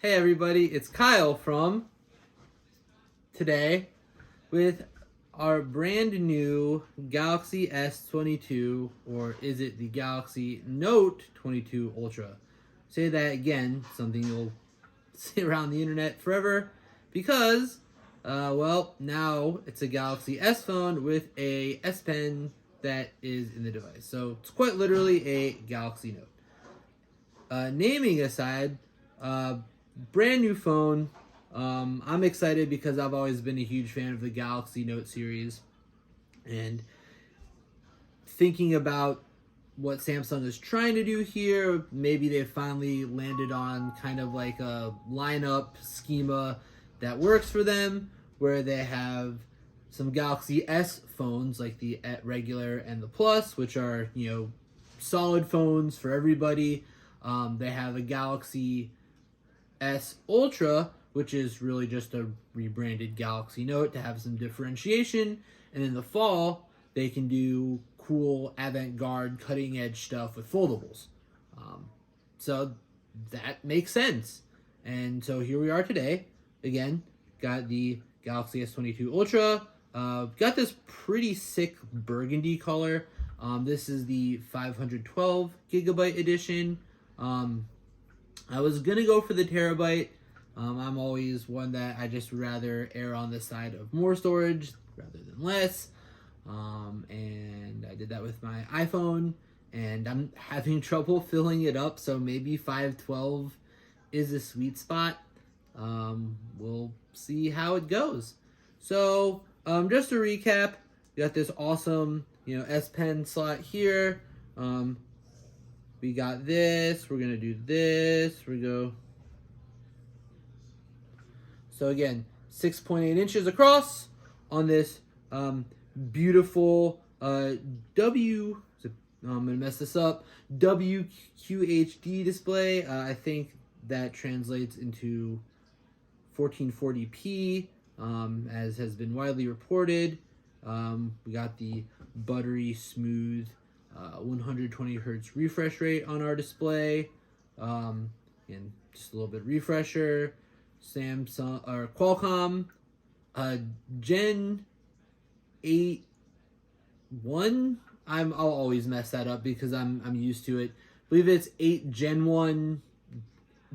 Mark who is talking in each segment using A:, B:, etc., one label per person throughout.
A: Hey everybody, it's Kyle from today with our brand new Galaxy S22, or is it the Galaxy Note 22 Ultra? Say that again, something you'll see around the internet forever, because, now it's a Galaxy S phone with a S Pen that is in the device. So it's quite literally a Galaxy Note. Naming aside, brand new phone. I'm excited because I've always been a huge fan of the Galaxy Note series, and thinking about what Samsung is trying to do here, maybe they finally landed on kind of like a lineup schema that works for them, where they have some Galaxy S phones like the regular and the Plus, which are, solid phones for everybody. They have a Galaxy S Ultra, which is really just a rebranded Galaxy Note to have some differentiation. And in the fall, they can do cool avant-garde, cutting-edge stuff with foldables. So that makes sense. And so here we are today. Again, got the Galaxy S22 Ultra. Got this pretty sick burgundy color. This is the 512 gigabyte edition. I was gonna go for the terabyte. I'm always one that I just rather err on the side of more storage rather than less. And I did that with my iPhone, and I'm having trouble filling it up, so maybe 512 is a sweet spot. We'll see how it goes. So, just to recap, we got this awesome, S Pen slot here. We got this. We're gonna do this. So again, 6.8 inches across on this beautiful W. I'm gonna mess this up. WQHD display. I think that translates into 1440p, as has been widely reported. We got the buttery smooth 120 hertz refresh rate on our display, and just a little bit refresher. Samsung or Qualcomm Gen 8 1. I'll always mess that up because I'm used to it. I believe it's 8 Gen 1,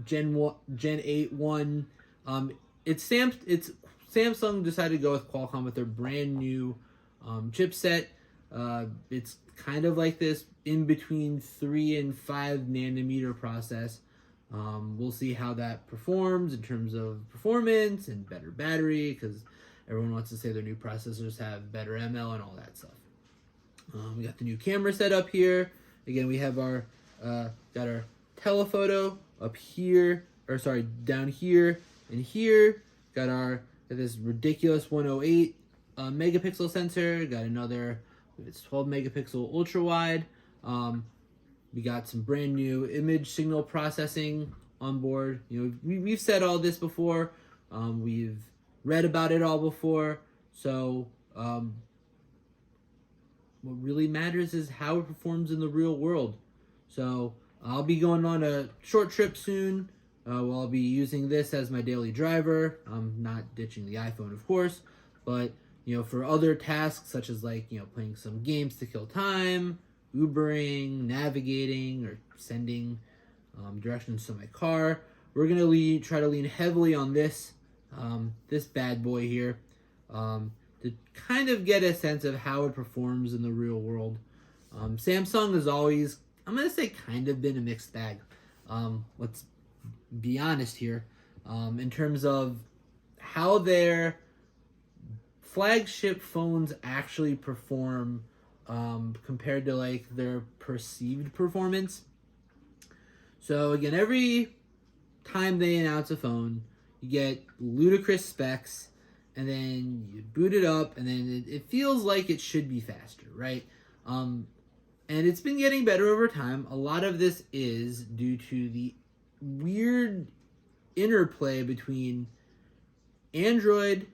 A: Gen 8 1. It's Samsung decided to go with Qualcomm with their brand new chipset. It's kind of like this in between 3 and 5 nanometer process. We'll see how that performs in terms of performance and better battery, because everyone wants to say their new processors have better ML and all that stuff. We got the new camera set up here. Again, we have our got our telephoto up here, down here and here. Got this ridiculous 108 megapixel sensor. Got another, it's 12 megapixel ultra wide. We got some brand new image signal processing on board. We've said all this before. We've read about it all before. So what really matters is how it performs in the real world. So I'll be going on a short trip soon. I'll be using this as my daily driver. I'm not ditching the iPhone, of course, but for other tasks such as playing some games to kill time, Ubering, navigating, or sending directions to my car, we're gonna try to lean heavily on this bad boy here, to kind of get a sense of how it performs in the real world. Samsung has always, I'm gonna say, kind of been a mixed bag. Let's be honest here, in terms of how their flagship phones actually perform compared to their perceived performance. So again, every time they announce a phone, you get ludicrous specs, and then you boot it up, and then it feels like it should be faster, right? And it's been getting better over time. A lot of this is due to the weird interplay between Android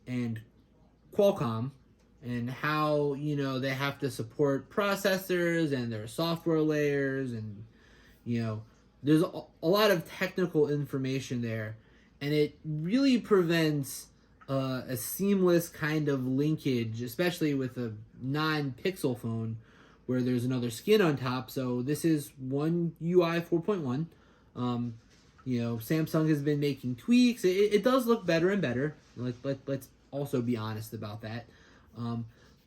A: and Qualcomm, and how they have to support processors and their software layers, and there's a lot of technical information there, and it really prevents a seamless kind of linkage, especially with a non-pixel phone where there's another skin on top. So this is One UI 4.1. Samsung has been making tweaks. It does look better and better. Let's also be honest about that.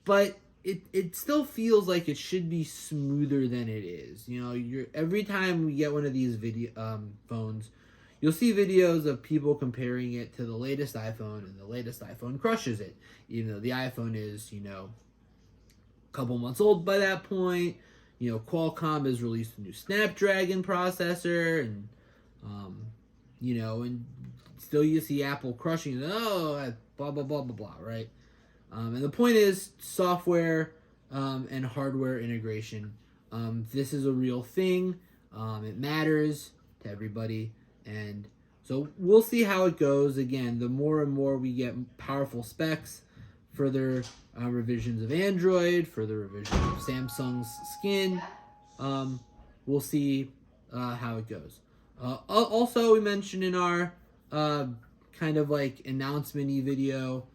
A: But it still feels like it should be smoother than it is. Every time we get one of these video phones, you'll see videos of people comparing it to the latest iPhone, and the latest iPhone crushes it. Even though the iPhone is, a couple months old by that point. Qualcomm has released a new Snapdragon processor, and and still you see Apple crushing it. Oh, blah blah blah blah blah, right? And the point is software and hardware integration. This is a real thing. It matters to everybody. And so we'll see how it goes. Again, the more and more we get powerful specs, further revisions of Android, further revisions of Samsung's skin, we'll see how it goes. Also, we mentioned in our kind of like announcement-y video,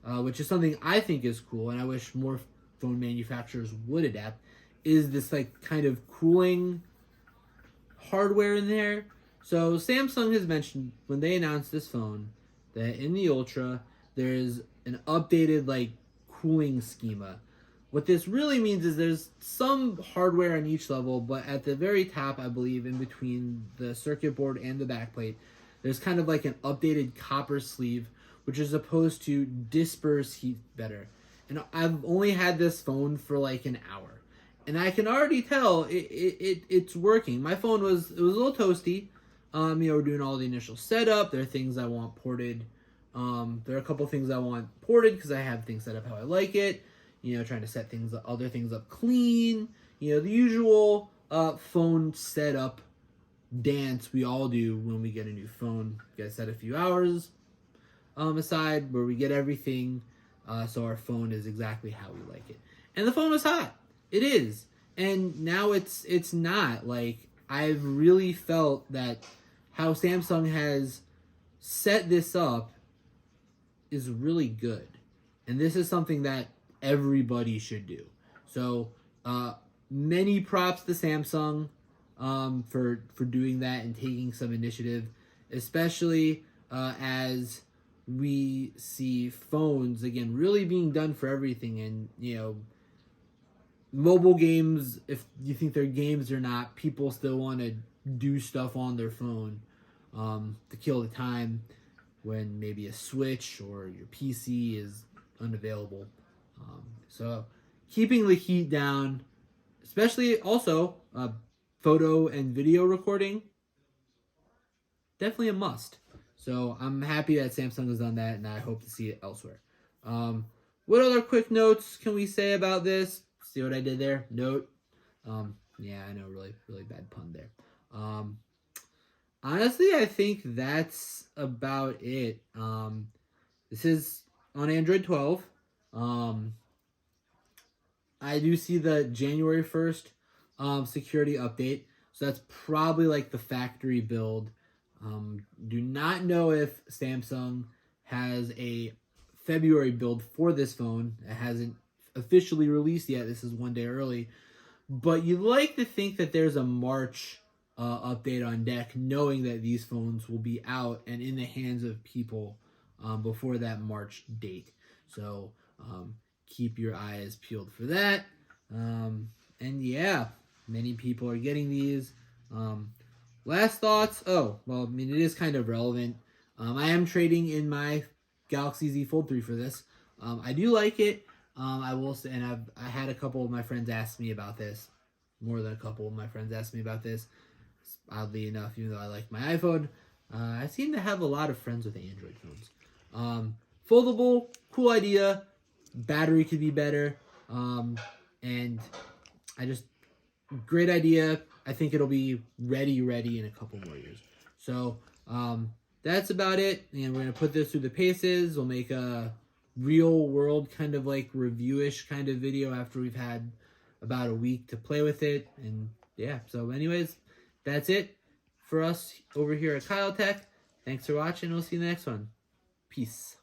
A: which is something I think is cool, and I wish more phone manufacturers would adapt, is this like kind of cooling hardware in there. So Samsung has mentioned when they announced this phone that in the Ultra there's an updated like cooling schema. What this really means is there's some hardware on each level, but at the very top, I believe, in between the circuit board and the backplate, there's kind of like an updated copper sleeve, which is supposed to disperse heat better. And I've only had this phone for like an hour, and I can already tell it's working. My phone was a little toasty. We're doing all the initial setup. There are things I want ported. There are a couple things I want ported because I have things set up how I like it. Trying to set other things up clean. The usual phone setup dance we all do when we get a new phone. We gotta set a few hours aside where we get everything so our phone is exactly how we like it. And the phone was hot. It is. And now it's not. Like, I've really felt that how Samsung has set this up is really good. And this is something that everybody should do. So many props to Samsung for doing that and taking some initiative, especially as we see phones again really being done for everything. And mobile games, if you think they're games or not, people still want to do stuff on their phone to kill the time when maybe a Switch or your PC is unavailable. So keeping the heat down, especially also photo and video recording, definitely a must. So I'm happy that Samsung has done that, and I hope to see it elsewhere. What other quick notes can we say about this? See what I did there? Note. Yeah, I know, really, really bad pun there. Honestly, I think that's about it. This is on Android 12. I do see the January 1st security update. So that's probably like the factory build. Do not know if Samsung has a February build for this phone. It hasn't officially released yet. This is one day early. But you'd like to think that there's a March update on deck, knowing that these phones will be out and in the hands of people before that March date. So keep your eyes peeled for that. And yeah, many people are getting these. Last thoughts. Oh, well, I mean, it is kind of relevant. I am trading in my Galaxy Z Fold 3 for this. I do like it. I will say, and I had a couple of my friends ask me about this. More than a couple of my friends asked me about this. Oddly enough, even though I like my iPhone, I seem to have a lot of friends with Android phones. Foldable, cool idea. Battery could be better. And great idea. I think it'll be ready in a couple more years. So that's about it. And we're going to put this through the paces. We'll make a real world kind of like review-ish kind of video after we've had about a week to play with it. And yeah, so anyways, that's it. for us over here at KyleTech. Thanks for watching. We'll see you in the next one. Peace.